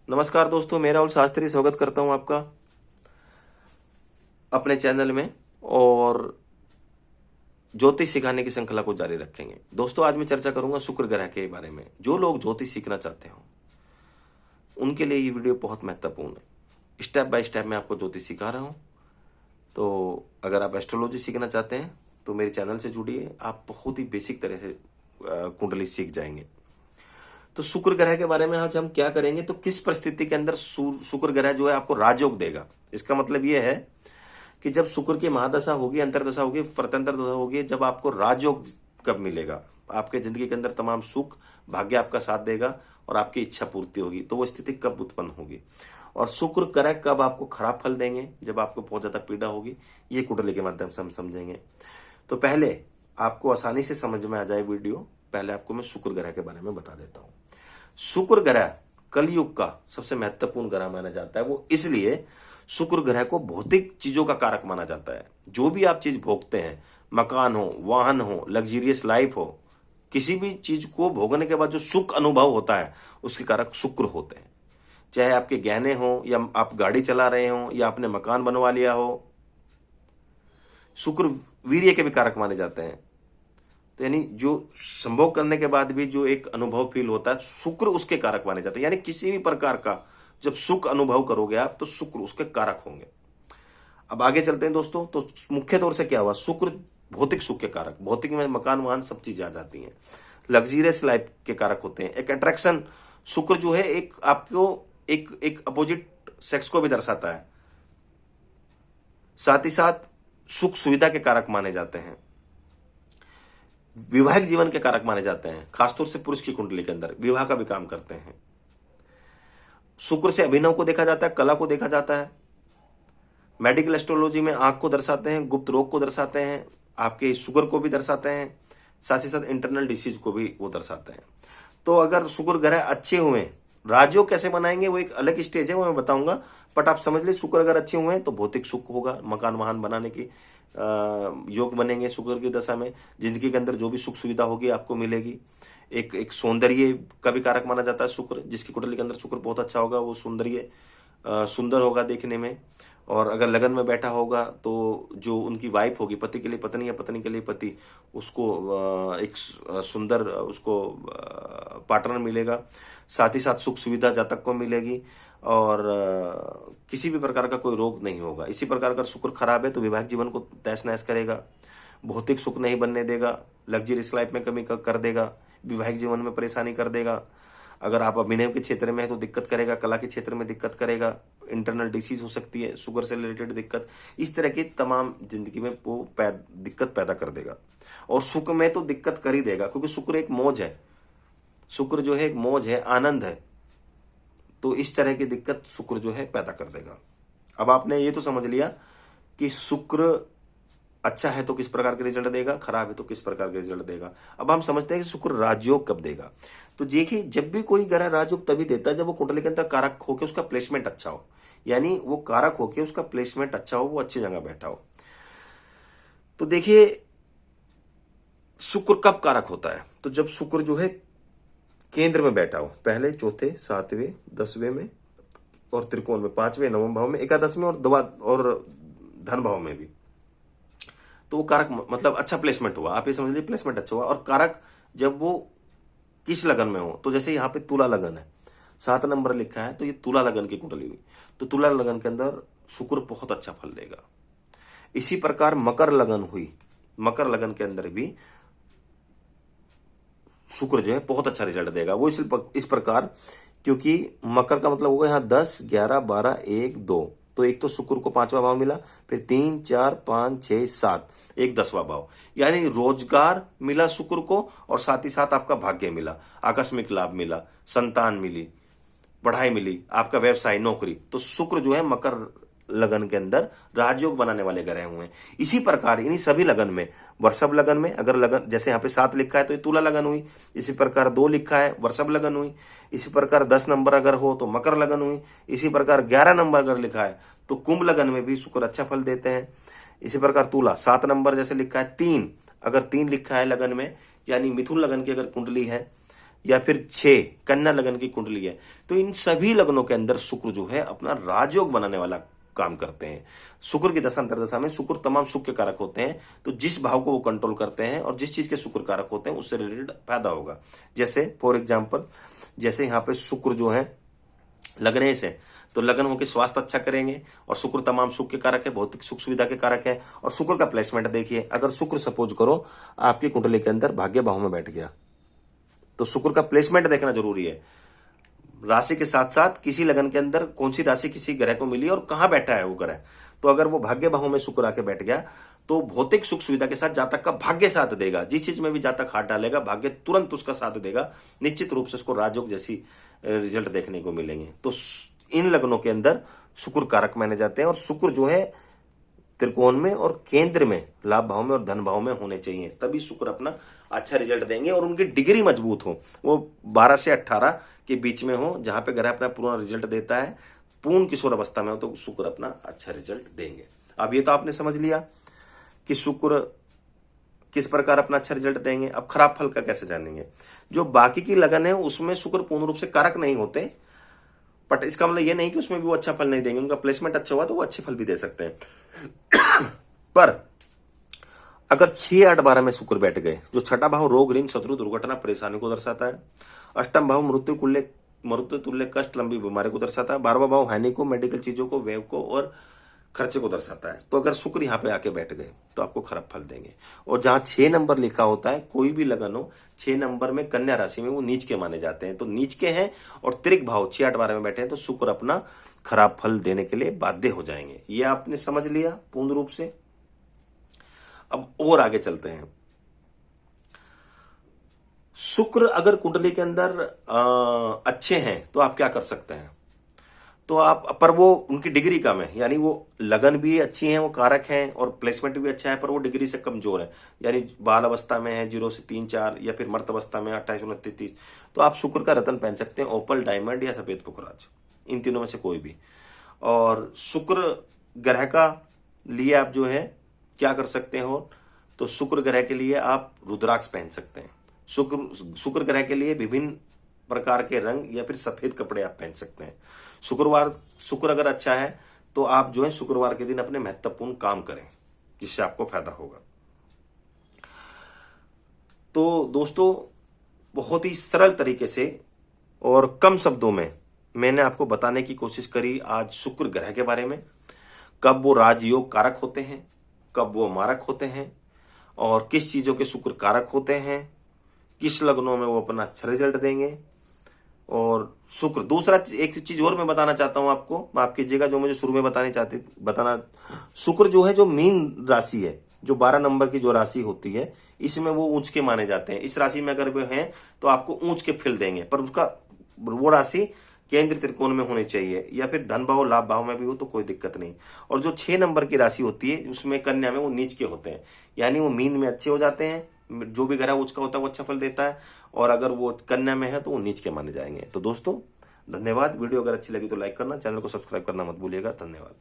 नमस्कार दोस्तों, मैं राहुल शास्त्री स्वागत करता हूं आपका अपने चैनल में। और ज्योतिष सिखाने की श्रृंखला को जारी रखेंगे। दोस्तों, आज मैं चर्चा करूंगा शुक्र ग्रह के बारे में। जो लोग ज्योतिष सीखना चाहते हो उनके लिए ये वीडियो बहुत महत्वपूर्ण है। स्टेप बाय स्टेप मैं आपको ज्योतिष सिखा रहा हूं। तो अगर आप एस्ट्रोलॉजी सीखना चाहते हैं तो मेरे चैनल से जुड़िए। आप बहुत ही बेसिक तरह से कुंडली सीख जाएंगे। तो शुक्र ग्रह के बारे में आज हम क्या करेंगे, तो किस परिस्थिति के अंदर शुक्र ग्रह जो है आपको राजयोग देगा। इसका मतलब यह है कि जब शुक्र की महादशा होगी, अंतरदशा होगी, प्रत्यंतर दशा होगी, जब आपको राजयोग कब मिलेगा, आपके जिंदगी के अंदर तमाम सुख भाग्य आपका साथ देगा और आपकी इच्छा पूर्ति होगी, तो वो स्थिति कब उत्पन्न होगी। और शुक्र ग्रह कब आपको खराब फल देंगे, जब आपको बहुत ज्यादा पीड़ा होगी, ये कुंडली के माध्यम से हम समझेंगे। तो पहले आपको आसानी से समझ में आ जाए वीडियो, पहले आपको मैं शुक्र ग्रह के बारे में बता देता हूं। शुक्र ग्रह कलयुग का सबसे महत्वपूर्ण ग्रह माना जाता है। वो इसलिए शुक्र ग्रह को भौतिक चीजों का कारक माना जाता है। जो भी आप चीज भोगते हैं, मकान हो, वाहन हो, लग्जरियस लाइफ हो, किसी भी चीज को भोगने के बाद जो सुख अनुभव होता है उसके कारक शुक्र होते हैं। चाहे आपके गहने हो, या आप गाड़ी चला रहे हो, या आपने मकान बनवा लिया हो, शुक्र वीर्य के भी कारक माने जाते हैं। तो यानी जो संभोग करने के बाद भी जो एक अनुभव फील होता है, शुक्र उसके कारक माने जाते हैं। यानी किसी भी प्रकार का जब सुख अनुभव करोगे आप, तो शुक्र उसके कारक होंगे। अब आगे चलते हैं दोस्तों। तो मुख्य तौर से क्या हुआ, शुक्र भौतिक सुख के कारक, भौतिक में मकान वाहन सब चीजें आ जाती हैं। लग्जरियस लाइफ के कारक होते हैं। एक अट्रैक्शन, शुक्र जो है एक आपको एक अपोजिट सेक्स को भी दर्शाता है। साथ ही साथ सुख सुविधा के कारक माने जाते हैं। वैवाहिक जीवन के कारक माने जाते हैं। खासतौर से पुरुष की कुंडली के अंदर विवाह का भी काम करते हैं। शुक्र से अभिनव को देखा जाता है, कला को देखा जाता है। मेडिकल एस्ट्रोलॉजी में आंख को दर्शाते हैं, गुप्त रोग को दर्शाते हैं, आपके शुगर को भी दर्शाते हैं, साथ ही साथ इंटरनल डिसीज को भी वो दर्शाते हैं। तो अगर शुक्र ग्रह अच्छे हुए, राजयोग कैसे बनाएंगे वो एक अलग स्टेज है, वो मैं बताऊंगा। बट आप समझ लीजिए, शुक्र अगर अच्छे हुए तो भौतिक सुख होगा, मकान वाहन बनाने की योग बनेंगे। शुक्र की दशा में जिंदगी के अंदर जो भी सुख सुविधा होगी आपको मिलेगी। एक सौंदर्य का भी कारक माना जाता है शुक्र। जिसकी कुंडली के अंदर शुक्र बहुत अच्छा होगा वो सौंदर्य सुंदर होगा देखने में। और अगर लगन में बैठा होगा तो जो उनकी वाइफ होगी, पति के लिए पत्नी या पत्नी के लिए पति, उसको एक सुंदर उसको पार्टनर मिलेगा। साथ ही साथ सुख सुविधा जातक को मिलेगी और किसी भी प्रकार का कोई रोग नहीं होगा। इसी प्रकार अगर शुक्र खराब है तो वैवाहिक जीवन को तहस नहस करेगा, भौतिक सुख नहीं बनने देगा, लग्जरियस लाइफ में कमी कर देगा, वैवाहिक जीवन में परेशानी कर देगा। अगर आप अभिनय के क्षेत्र में है तो दिक्कत करेगा, कला के क्षेत्र में दिक्कत करेगा, इंटरनल डिसीज हो सकती है, शुगर से रिलेटेड दिक्कत, इस तरह की तमाम जिंदगी में वो दिक्कत पैदा कर देगा। और सुख में तो दिक्कत कर ही देगा, क्योंकि शुक्र एक मौज है। शुक्र जो है एक मौज है, आनंद है। तो इस तरह की दिक्कत शुक्र जो है पैदा कर देगा। अब आपने ये तो समझ लिया कि शुक्र अच्छा है तो किस प्रकार के रिजल्ट देगा, खराब है तो किस प्रकार के रिजल्ट देगा। अब हम समझते हैं कि शुक्र राजयोग कब देगा। तो देखिए, जब भी कोई ग्रह राजयोग तभी देता है जब वो कुंडली के अंदर कारक होकर उसका प्लेसमेंट अच्छा हो। यानी वो कारक होकर उसका प्लेसमेंट अच्छा हो, वो अच्छी जगह बैठा हो। तो देखिए, शुक्र कब कारक होता है, तो जब शुक्र जो है केंद्र में बैठा हो, पहले, चौथे, सातवें, 10वें में, और त्रिकोण में, 5वें, 9वें भाव में, एकादश में, और धन भाव में भी। तो वो कारक मतलब अच्छा प्लेसमेंट हुआ। आप ये समझ लीजिए प्लेसमेंट अच्छा हुआ। और कारक जब वो किस लगन में हो, तो जैसे यहाँ पे तुला लगन है, 7 नंबर लिखा है, तो ये तुला लगन की कुंडली हुई। तो तुला लगन के अंदर शुक्र बहुत अच्छा फल देगा। इसी प्रकार मकर लगन हुई, मकर लगन के अंदर भी शुक्र जो है बहुत अच्छा रिजल्ट देगा। वो इस प्रकार, क्योंकि मकर का मतलब होगा यहाँ 10, 11, 12, 1, 2। तो एक तो शुक्र को 5वां भाव मिला, फिर 3, 4, 5, 6, 7, एक 10वां भाव। यानी रोजगार मिला शुक्र को, और साथ ही साथ आपका भाग्य मिला, आकस्मिक लाभ मिला, संतान मिली, पढ़ाई मिली, आपका व्यवसाय, नौकरी। तो शुक्र जो है मकर लगन के अंदर राजयोग बनाने वाले ग्रह हुए हैं। इसी प्रकार इन्हीं सभी लगन में, वृषभ लगन में अगर लगन जैसे यहाँ पे 7 लिखा है तो ये तुला लगन हुई। इसी प्रकार 2 लिखा है, वृषभ लगन हुई। इसी प्रकार 10 नंबर अगर हो तो मकर लगन हुई। इसी प्रकार 11 नंबर अगर लिखा है तो कुंभ लगन में भी शुक्र अच्छा फल देते हैं। इसी प्रकार तुला 7 नंबर जैसे लिखा है, 3 अगर 3 लिखा है लगन में, यानी मिथुन लगन की अगर कुंडली है, या फिर 6 कन्या लगन की कुंडली है, तो इन सभी लगनों के अंदर शुक्र जो है अपना राजयोग बनाने वाला काम करते हैं। शुक्र की दशा अंतर्दशा में शुक्र तमाम सुख के कारक होते हैं, तो जिस भाव को वो कंट्रोल करते हैं और जिस चीज के शुक्र कारक होते हैं उससे रिलेटेड फायदा होगा। जैसे फॉर एग्जाम्पल, जैसे यहाँ पे शुक्र जो है लगने से, तो लगन होकर स्वास्थ्य अच्छा करेंगे, और शुक्र तमाम सुख के कारक है, भौतिक सुख सुविधा के कारक है। और शुक्र का प्लेसमेंट देखिए, अगर शुक्र सपोज करो आपकी कुंडली के अंदर भाग्य भाव में बैठ गया, तो शुक्र का प्लेसमेंट देखना जरूरी है। राशि के साथ साथ किसी लगन के अंदर कौन सी राशि किसी ग्रह को मिली और कहां बैठा है वो ग्रह, तो अगर वो भाग्य भाव में शुक्र आके बैठ गया तो भौतिक सुख सुविधा के साथ जातक का भाग्य साथ देगा। जिस चीज में भी जातक हाथ डालेगा भाग्य तुरंत उसका साथ देगा, निश्चित रूप से उसको राजयोग जैसी रिजल्ट देखने को मिलेंगे। तो इन लगनों के अंदर शुक्र कारक माने जाते हैं, और शुक्र जो है त्रिकोण में और केंद्र में, लाभ भाव में और धन भाव में होने चाहिए, तभी शुक्र अपना अच्छा रिजल्ट देंगे। और उनकी डिग्री मजबूत हो, वो 12 से 18 के बीच में हो, जहां पे ग्रह अपना पूर्ण रिजल्ट देता है, पूर्ण किशोर अवस्था में हो, तो शुक्र अपना अच्छा रिजल्ट देंगे। अब ये तो आपने समझ लिया कि शुक्र किस प्रकार अपना अच्छा रिजल्ट देंगे। अब खराब फल का कैसे जानेंगे? जो बाकी की लगन है उसमें शुक्र पूर्ण रूप से कारक नहीं होते, बट इसका मतलब ये नहीं कि उसमें भी वो अच्छा फल नहीं देंगे। उनका प्लेसमेंट अच्छा हुआ तो वो अच्छे फल भी दे सकते हैं। पर अगर 6, 8, 12 में शुक्र बैठ गए, जो छठा भाव रोग, ऋण, शत्रु, दुर्घटना, परेशानी को दर्शाता है। अष्टम भाव मृत्यु तुल्य कष्ट, लंबी बीमारी को दर्शाता है। 12वां भाव हानि को, मेडिकल चीजों को, व्यय को और खर्चे को दर्शाता है। तो अगर शुक्र यहाँ पे आके बैठ गए तो आपको खराब फल देंगे। और जहां 6 नंबर लिखा होता है, कोई भी लगन हो 6 नंबर में कन्या राशि में, वो नीच के माने जाते हैं। तो नीच के हैं और त्रिक भाव 6, 8, 12 में बैठे हैं, तो शुक्र अपना खराब फल देने के लिए बाध्य हो जाएंगे। ये आपने समझ लिया पूर्ण रूप से। अब और आगे चलते हैं। शुक्र अगर कुंडली के अंदर अच्छे हैं तो आप क्या कर सकते हैं? तो आप, पर वो उनकी डिग्री कम है, यानी वो लगन भी अच्छी है, वो कारक हैं और प्लेसमेंट भी अच्छा है, पर वो डिग्री से कमजोर है, यानी बाल अवस्था में है 0 से 3, 4, या फिर मर्द अवस्था में 28, 29, 30, तो आप शुक्र का रतन पहन सकते हैं, ओपल, डायमंड या सफेद पुखराज, इन तीनों में से कोई भी। और शुक्र ग्रह का लिए आप जो है क्या कर सकते हो, तो शुक्र ग्रह के लिए आप रुद्राक्ष पहन सकते हैं। शुक्र ग्रह के लिए विभिन्न प्रकार के रंग या फिर सफेद कपड़े आप पहन सकते हैं। शुक्र अगर अच्छा है तो आप जो है शुक्रवार के दिन अपने महत्वपूर्ण काम करें, जिससे आपको फायदा होगा। तो दोस्तों, बहुत ही सरल तरीके से और कम शब्दों में मैंने आपको बताने की कोशिश करी आज शुक्र ग्रह के बारे में, कब वो राजयोग कारक होते हैं, कब वो मारक होते हैं, और किस चीजों के शुक्र कारक होते हैं, किस लगनों में वो अपना अच्छा रिजल्ट देंगे। और शुक्र, दूसरा एक चीज और मैं बताना चाहता हूं आपको, माफ कीजिएगा, जो मुझे शुरू में बताना, शुक्र जो है, जो मीन राशि है, जो 12 नंबर की जो राशि होती है, इसमें वो ऊंच के माने जाते हैं। इस राशि में अगर वो हैं तो आपको ऊंच के फल देंगे, पर उसका वो राशि केंद्र त्रिकोण में होनी चाहिए, या फिर धन भाव लाभ भाव में भी हो तो कोई दिक्कत नहीं। और जो 6 नंबर की राशि होती है उसमें कन्या में वो नीच के होते हैं, यानी वो मीन में अच्छे हो जाते हैं, जो भी ग्रह उसका होता है वो अच्छा फल देता है, और अगर वो कन्या में है तो वो नीच के माने जाएंगे। तो दोस्तों धन्यवाद। वीडियो अगर अच्छी लगी तो लाइक करना, चैनल को सब्सक्राइब करना मत भूलिएगा। धन्यवाद।